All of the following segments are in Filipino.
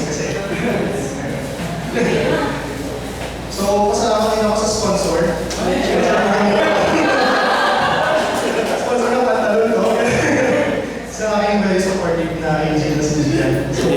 kasi. So, pasalamat din ako sa sponsor. Sponsor ng pantalon ko. Sa aking very supportive na agent na si Gian. So,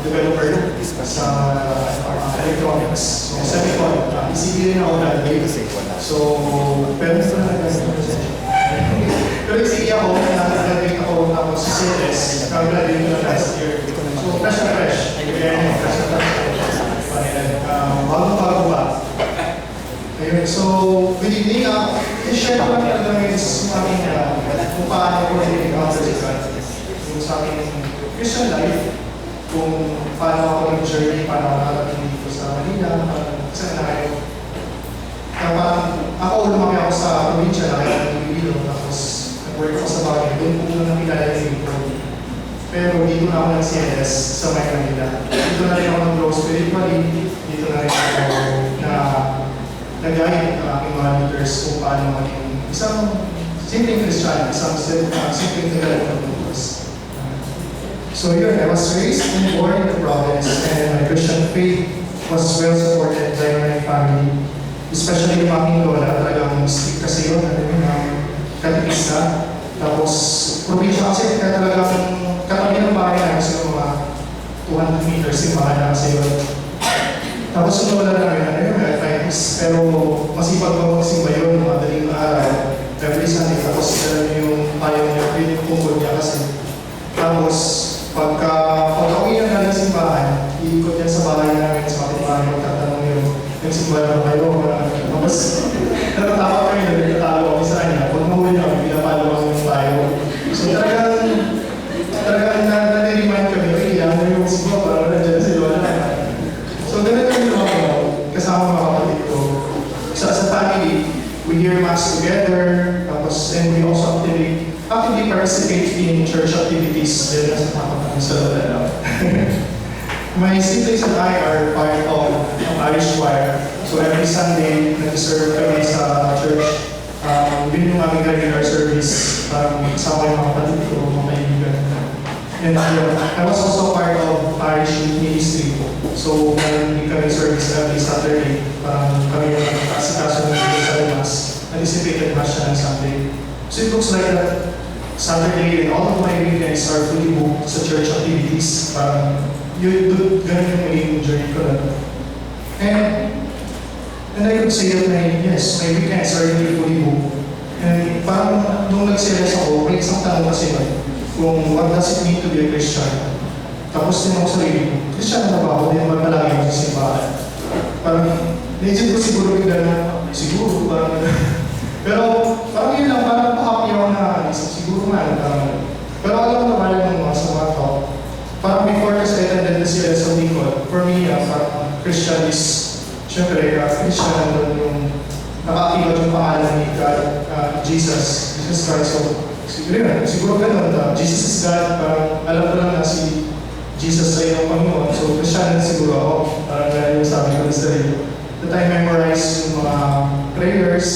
developer sa electronics. So, sabi ko, ECE rin ako dati. So, pero ito na nag-graduate. Pero ECE ako, nag-graduate ako tapos sa CLS, nag-graduate ko na last year. So, fresh na fresh. Again, fresh na fresh. Bago ba? Ayun, so, good evening. I-share ko lang talaga ngayon sa aking kung paano ko na-encounter yung sa aking Christian life, kung paano ako nag-journey, paano ako nakarating dito sa Manila, kasi nakayo. Ako, lumaki ako sa probinsya, nakita ng Iloilo, tapos nag-work ako sa bagay, doon po na nakilala yung Iloilo. Pero dito na ako nag-CLS sa May Manila. Dito na rin ako nag-grow spiritually, dito na rin ako na nag-guide ang aking mga leaders kung paano maging isang simpleng Christian, isang simpleng tagalog ng Diyos. So here, I was raised and born in the province, and my Christian faith was well supported by my family. Especially yung aking lola, talagang strict kasi yun, katikista. Tapos, probinsya kasi, kaya talagang katabi ng bahay namin sa mga 200 meters yung bahay na kasi yun. Tapos yung lola namin, arthritis, pero masipag pa magsimba yun, madaling araw, every Sunday. Tapos, yung payo niya, yung tungkol niya kasi. Tapos, pagka-uwi na nalang simbahan, iikot yan sa bahay namin, sa kapitbahay, magtatanong yun, nagsimba na kayo, tapos natatakot kami na nagtatalo kami sa kanya, pag mahuli kami, pinapalo kami yung tayo. So talagang na-remind kami, kailangan yung siguro, parang nandiyan si Lola. So ganun kami ako, kasama mga kapatid ko. Sa family, we hear mass together, tapos and we also actively participate in church activities din sa mga sa Lola. My siblings and I are part of Irish choir. So every Sunday, nag-serve kami sa church. Yun yung aming regular service. Kasama yung mga kapatid ko, mga kaibigan. And I was also part of Irish Youth Ministry. So hindi kami service every Saturday. Kami yung kasikaso ng sa Limas. Anticipated mass siya ng Sunday. So it looks like that Saturday and all of my weekends are fully booked sa church activities. Ganun yung magiging journey ko lang. And I could say that my weekends are really fully booked. And parang nung nag-serious ako, may isang tanong kasi kung what does it mean to be a Christian? Tapos din ako sa sarili ko, Christian na ba ako? Hindi naman palagi ako sa simbahan. Parang, naisip ko siguro bigla na, siguro, parang pero parang yun lang, parang pa-happy ako na siguro nga. Pero alam mo naman yung mga sa mga talk. Parang before kasi I attended the CLS of Nicol, for me, parang Christian is, syempre, Christian doon yung nakakilot yung pangalan ni God, Jesus Christ. So, siguro ganun, Jesus is God, parang alam ko lang na si Jesus ay ang Panginoon. So, Christian siguro ako, parang ganun yung sabi ko sa sarili. That I memorize yung mga prayers,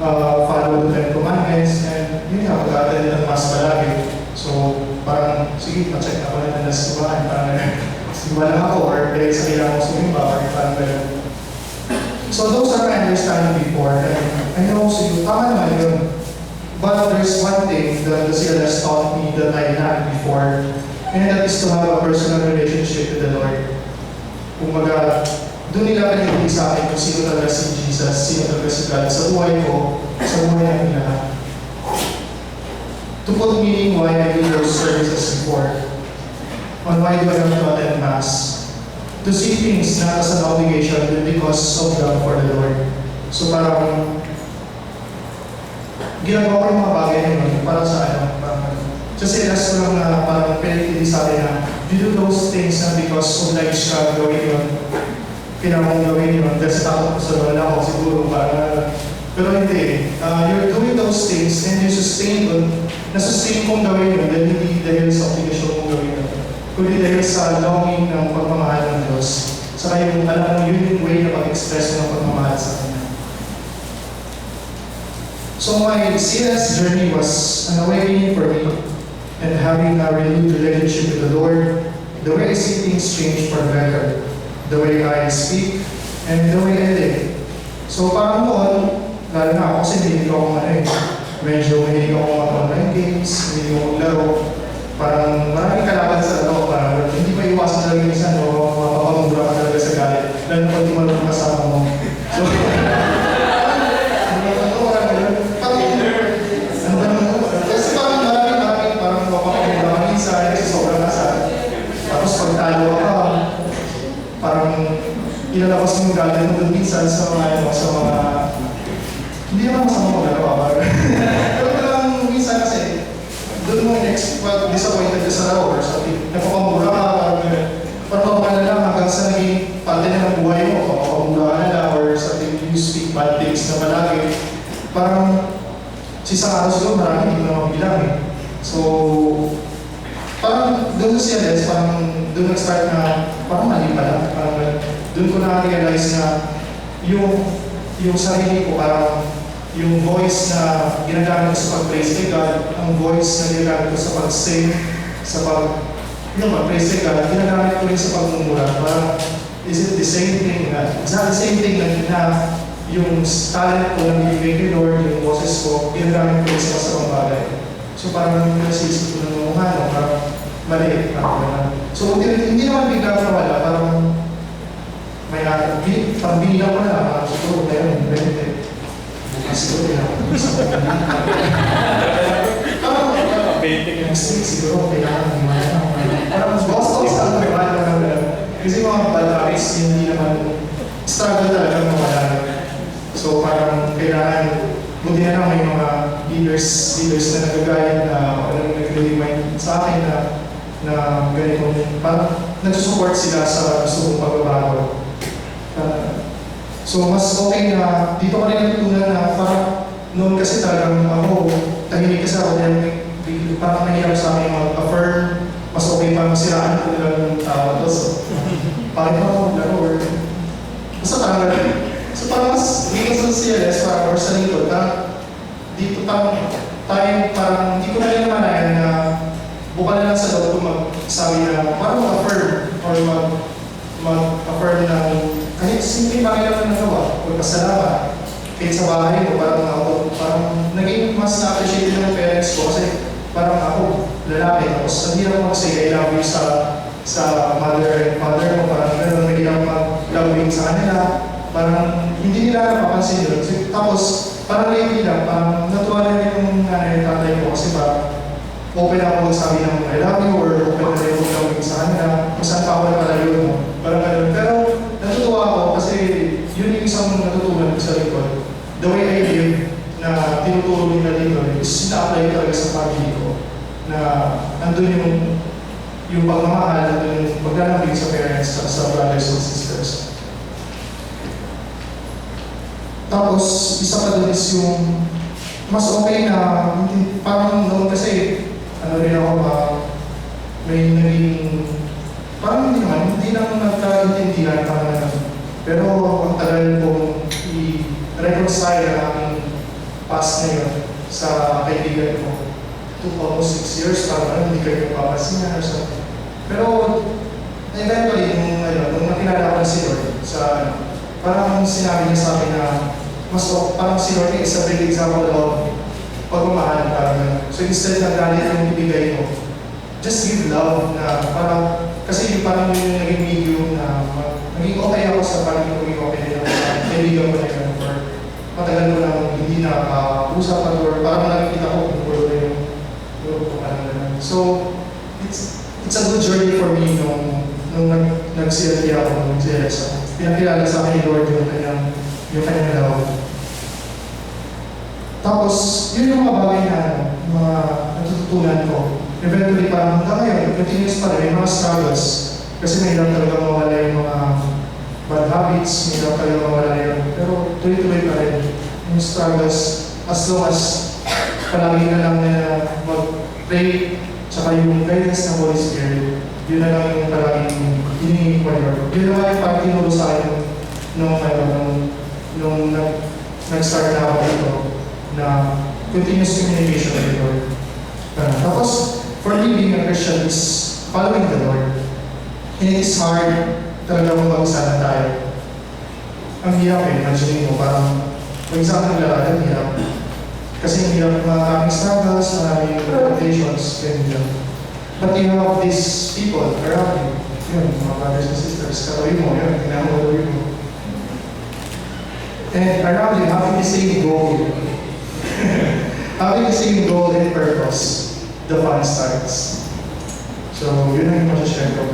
follow the Ten Commandments, and yun nga, mag-attend ng Mass palagi. So, parang, sige, pa-check ako na ng simbahan, parang simba lang ako, or dahil sa kailangan ko sumimba, or parang gano'n. So, those are my understanding before, and I know, so tama naman yun. But there's one thing that the CLS taught me that I had before, and that is to have a personal relationship with the Lord. Kumbaga, doon nila pinagiging sa akin kung sino talaga si Jesus, sino talaga si God sa buhay ko, sa buhay namin lahat. To put meaning why I do those services before, on why do I have to attend Mass, to see things not as an obligation, but because of love for the Lord. So parang, ginagawa ko yung mga bagay na yun, parang sa kasi last ko lang na parang pinagpili sa akin na, you do those things na because obliged ka gawin yun, pinamang gawin yun, dahil sa takot ko sa lola ko siguro para, pero hindi, you're doing those things and you sustain nasustain kong gawin yun, dahil hindi dahil sa obligasyon kong gawin yun, kundi dahil sa longing ng pagmamahal ng Diyos. Saka yung alam mo, yun yung way na pag-express ng pagmamahal sa Kanya. So my CS journey was an awakening for me, and having a renewed relationship with the Lord. The way I see things change for the better. The way I speak, and the way I live. So parang noon, lalo na ako kasi hindi ko medyo hindi ako mag-online games, hindi ko maglaro. Parang maraming kalaban sa parang hindi pa iwasan talaga yung isa, mapapamura ka talaga sa galit. Lalo pag tumalong kasama mo. So, kasi parang maraming parang mapapamura ka minsan, kasi sobrang nasa. Tapos pag talo ka, parang ilalabas mo yung galit mo doon minsan sa mga hindi naman masama magagawa. Pero talagang minsan kasi, doon mo disappointed ka sa laro or something. Napapamura ka, parang na lang hanggang sa naging parte na ng buhay mo, papapamura ka na lang or something, you speak bad things na malagi. Parang, sa isang araw siguro marami hindi mo na mabilang eh. So, parang doon sa CLS, parang doon nag-start na parang mali pala. Parang doon ko na-realize na yung sarili ko parang yung voice na ginagamit ko sa pag-praise kay God, ang voice na ginagamit ko sa pag-sing, sa pag-praise kay God, ginagamit ko rin sa pagmumura. Parang, is it the same thing na, it's not the same thing na yung talent ko na bibigay kay Lord, yung boses ko, ginagamit ko rin sa masamang bagay. So parang yung nasisip ko ng mga parang maliit. So hindi naman bigla na wala, parang may parang binilang ko na lang, parang siguro meron, invente. Siguro siguro kailangan parang boss sa kasi mga balaris hindi naman struggle talaga mawala. So parang kailangan buti na lang may mga leaders na nagagayad na nag-remind sa akin na ganito parang nagsusupport sila sa gusto kong pagbabago. So mas okay na dito ko rin natutunan na parang noon kasi talagang ako tahimik kasi ako dahil parang mahirap sa akin mag-affirm, mas okay pa masiraan ko nilang tao to. So parang ako maglaro or basta parang gano'n. So parang mas dito sa CLS parang or sa lingkod parang dito parang parang hindi ko na rin namanayan na buka na lang sa loob ko magsabi na parang mag-affirm or mag-affirm na kahit simple bagay lang na nagawa, magpasalamat. Kahit sa bahay ko, parang naging mas na-appreciate ng parents ko kasi parang ako, lalaki, tapos hindi lang ako say I love you sa mother mo, parang gano'n, naging lang mag-loving sa kanila, parang hindi nila napapansin yun. Tapos, parang lately lang, parang natuwa na rin yung nanay tatay ko kasi parang open ako magsabi ng I love you or open na rin mag-loving sa kanila, kung saan pa ako napalayo mo, parang gano'n. Pero, natutuwa ako kasi yun yung isang natutunan ko sa likod. The way I live na tinuturo nila dito is na-apply talaga sa family ko na nandun yung pagmamahal, nandun yung paglalambing sa parents, sa brothers and sisters. Tapos, isa pa dun is yung mas okay na, parang noon kasi, rin ako may naging parang hindi lang nagkaintindihan parang pero ang tagal kong i-reconcile ang aking past na yun sa kaibigan ko. Took almost 6 years parang hindi kayo papasin or something. Pero eventually, nung nakilala ko na si Lord, parang sinabi niya sa akin na parang si Lord is a big example of pagmamahal. So instead na galit yung ibigay mo, just give love na parang kasi parang yung naging medium na naging okay ako sa parang yung okay din ako sa kaibigan ko na yun for matagal ko lang hindi nakakausap or parang nakikita ko kung pulo na yung parang. So, it's a good journey for me nung nag-CLT ako nung CLS. Pinakilala sa akin ni Lord yung kanyang love. Tapos, yun yung mga bagay na mga natututunan ko. Eventually, parang hanggang ngayon, continuous pa rin, may mga struggles. Kasi mahirap talaga mawala yung mga bad habits, mahirap talaga mawala yun. Pero tuloy-tuloy pa rin yung struggles as long as palagi na lang na pray, tsaka yung guidance ng Holy Spirit, yun na lang yung palaging hinihingi ko Lord. Yun na lang yung parang tinuro sa akin nung nag-start na ako dito na continuous communication with the Lord. Tapos, for me being a Christian is following the Lord. And it is hard talaga kung mag-sana tayo. Ang hirap imagine mo, parang, for example, ang hirap. Kasi ang hirap maraming struggles, maraming temptations, ganyan. But you have these people around you, yun, mga brothers and sisters, katabi mo, yun, kinamulawin mo. And around you, having the same goal, having the same goal and purpose, the fun starts. So, yun ang yung masashare ko.